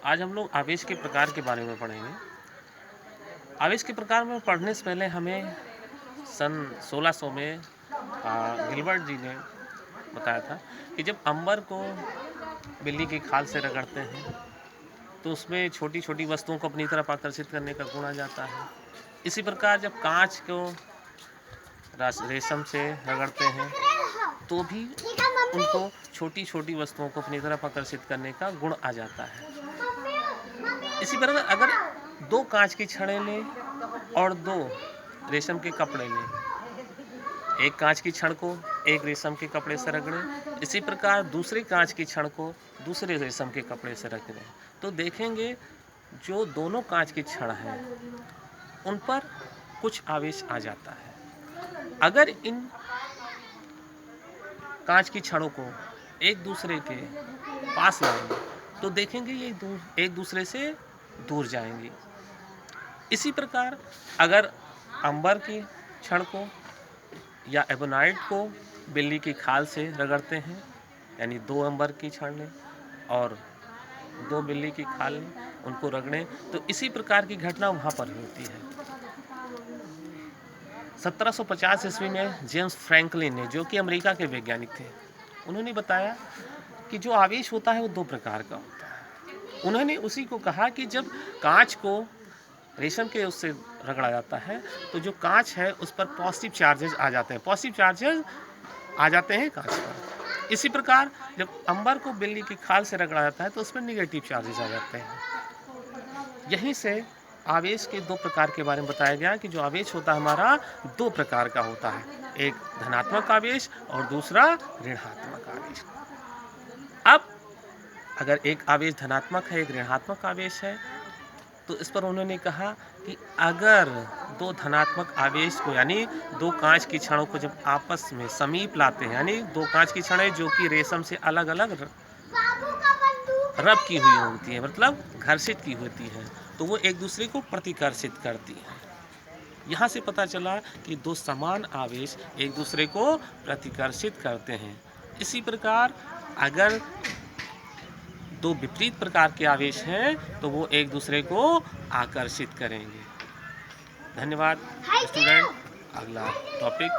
आज हम लोग आवेश के प्रकार के बारे में पढ़ेंगे। आवेश के प्रकार में पढ़ने से पहले हमें सन 1600 में गिलबर्ट जी ने बताया था कि जब अंबर को बिल्ली की खाल से रगड़ते हैं तो उसमें छोटी छोटी वस्तुओं को अपनी तरफ आकर्षित करने का गुण आ जाता है। इसी प्रकार जब कांच को रेशम से रगड़ते हैं तो भी उनको छोटी छोटी वस्तुओं को अपनी तरफ आकर्षित करने का गुण आ जाता है। इसी प्रकार अगर दो कांच की छड़ें लें और दो रेशम के कपड़े लें, एक कांच की छड़ को एक रेशम के कपड़े से रगड़ें, इसी प्रकार दूसरी कांच की छड़ को दूसरे रेशम के कपड़े से रगड़ें, तो देखेंगे जो दोनों कांच की छड़ हैं उन पर कुछ आवेश आ जाता है। अगर इन कांच की छड़ों को एक दूसरे के पास लाएंगे तो देखेंगे ये एक दूसरे से दूर जाएंगी। इसी प्रकार अगर अंबर की छड़ को या एबोनाइट को बिल्ली की खाल से रगड़ते हैं, यानी दो अंबर की छड़ लें और दो बिल्ली की खाल लें, उनको रगड़ें, तो इसी प्रकार की घटना वहाँ पर होती है। 1750 ईस्वी में जेम्स फ्रैंकलिन ने, जो कि अमेरिका के वैज्ञानिक थे, उन्होंने बताया कि जो आवेश होता है वो दो प्रकार का होता है। उन्होंने उसी को कहा कि जब कांच को रेशम के उससे रगड़ा जाता है तो जो कांच है उस पर पॉजिटिव चार्जेस आ जाते हैं, कांच पर। इसी प्रकार जब अंबर को बिल्ली की खाल से रगड़ा जाता है तो उस पर निगेटिव चार्जेस आ जाते हैं। यहीं से आवेश के दो प्रकार के बारे में बताया गया कि जो आवेश होता है हमारा दो प्रकार का होता है, एक धनात्मक आवेश और दूसरा ऋणात्मक आवेश। अब अगर एक आवेश धनात्मक है, एक ऋणात्मक आवेश है, तो इस पर उन्होंने कहा कि अगर दो धनात्मक आवेश को, यानी दो कांच की छड़ों को जब आपस में समीप लाते हैं, यानी दो कांच की छड़ें जो कि रेशम से अलग अलग रब की हुई होती है, मतलब घर्षित की होती है, तो वो एक दूसरे को प्रतिकर्षित करती है। यहाँ से पता चला कि दो समान आवेश एक दूसरे को प्रतिकर्षित करते हैं। इसी प्रकार अगर दो विपरीत प्रकार के आवेश हैं तो वो एक दूसरे को आकर्षित करेंगे। धन्यवाद स्टूडेंट। अगला टॉपिक